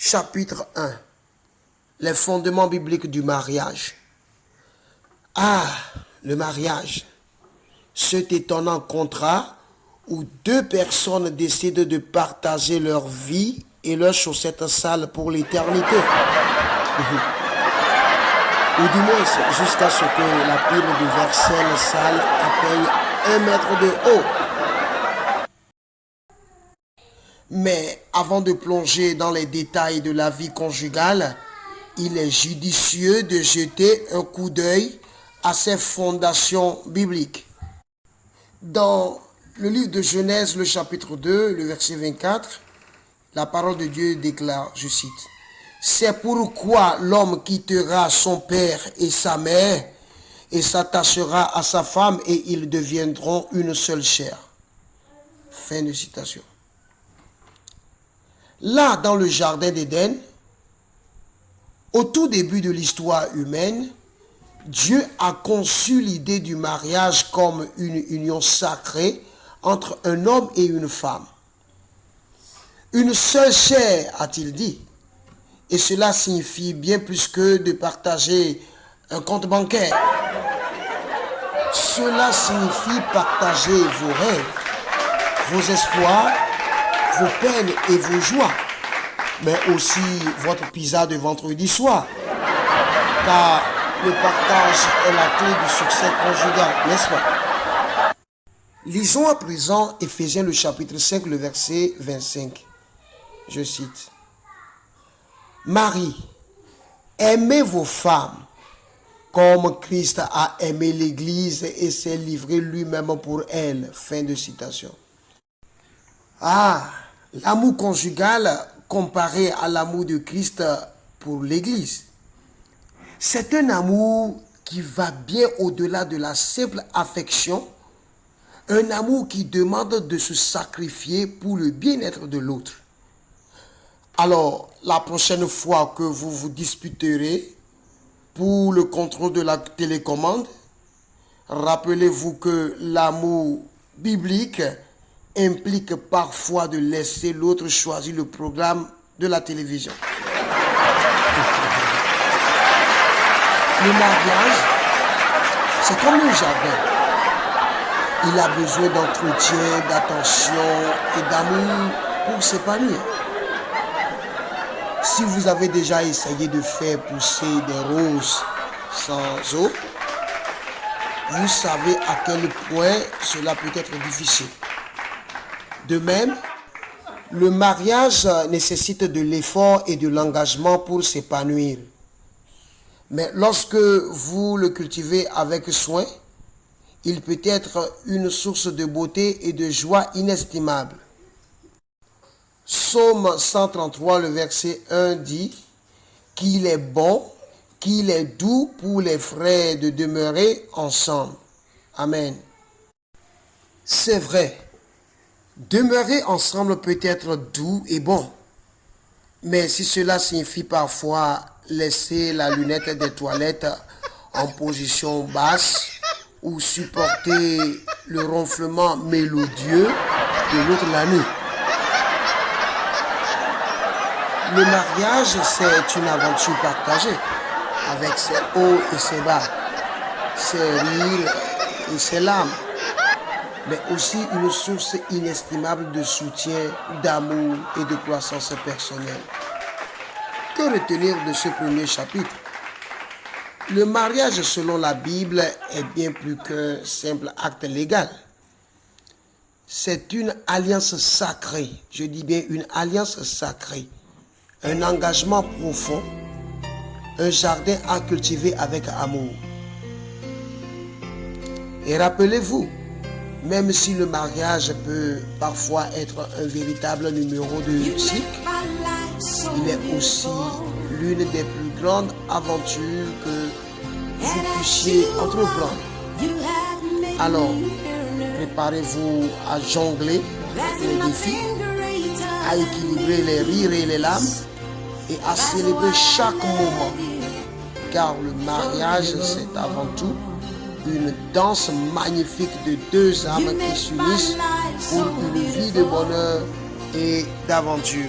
Chapitre 1. Les fondements bibliques du mariage. Ah, le mariage. Cet étonnant contrat où deux personnes décident de partager leur vie et leurs chaussettes sales pour l'éternité. Ou du moins jusqu'à ce que la pile de vaisselle sale atteigne 1 mètre de haut. Mais avant de plonger dans les détails de la vie conjugale, il est judicieux de jeter un coup d'œil à ces fondations bibliques. Dans le livre de Genèse, le chapitre 2, le verset 24, la parole de Dieu déclare, je cite, « C'est pourquoi l'homme quittera son père et sa mère et s'attachera à sa femme et ils deviendront une seule chair. » Fin de citation. Là, dans le jardin d'Éden, au tout début de l'histoire humaine, Dieu a conçu l'idée du mariage comme une union sacrée entre un homme et une femme. Une seule chair, a-t-il dit. Et cela signifie bien plus que de partager un compte bancaire. Cela signifie partager vos rêves, vos espoirs, vos peines et vos joies, mais aussi votre pizza de vendredi soir. Car le partage est la clé du succès conjugal, n'est-ce pas? Lisons à présent Éphésiens le chapitre 5, le verset 25. Je cite. « Marie, aimez vos femmes comme Christ a aimé l'Église et s'est livré lui-même pour elle. » Fin de citation. Ah, l'amour conjugal comparé à l'amour de Christ pour l'Église. C'est un amour qui va bien au-delà de la simple affection, un amour qui demande de se sacrifier pour le bien-être de l'autre. Alors, la prochaine fois que vous vous disputerez pour le contrôle de la télécommande, rappelez-vous que l'amour biblique implique parfois de laisser l'autre choisir le programme de la télévision. Le mariage, c'est comme un jardin. Il a besoin d'entretien, d'attention et d'amour pour s'épanouir. Si vous avez déjà essayé de faire pousser des roses sans eau, vous savez à quel point cela peut être difficile. De même, le mariage nécessite de l'effort et de l'engagement pour s'épanouir. Mais lorsque vous le cultivez avec soin, il peut être une source de beauté et de joie inestimable. Psaume 133, le verset 1 dit qu'il est bon, qu'il est doux pour les frères de demeurer ensemble. Amen. C'est vrai, demeurer ensemble peut être doux et bon. Mais si cela signifie parfois laisser la lunette des toilettes en position basse ou supporter le ronflement mélodieux de l'autre la nuit. Le mariage, c'est une aventure partagée, avec ses hauts et ses bas, ses rires et ses larmes, mais aussi une source inestimable de soutien, d'amour et de croissance personnelle. Que retenir de ce premier chapitre? Le mariage, selon la Bible, est bien plus qu'un simple acte légal. C'est une alliance sacrée, je dis bien une alliance sacrée. Un engagement profond, un jardin à cultiver avec amour. Et rappelez-vous, même si le mariage peut parfois être un véritable numéro de cycle, il est aussi l'une des plus grandes aventures que vous puissiez entreprendre. Alors, préparez-vous à jongler avec les défis, à équilibrer les rires et les larmes, et à célébrer chaque moment, car le mariage, c'est avant tout une danse magnifique de deux âmes qui s'unissent pour une vie de bonheur et d'aventure.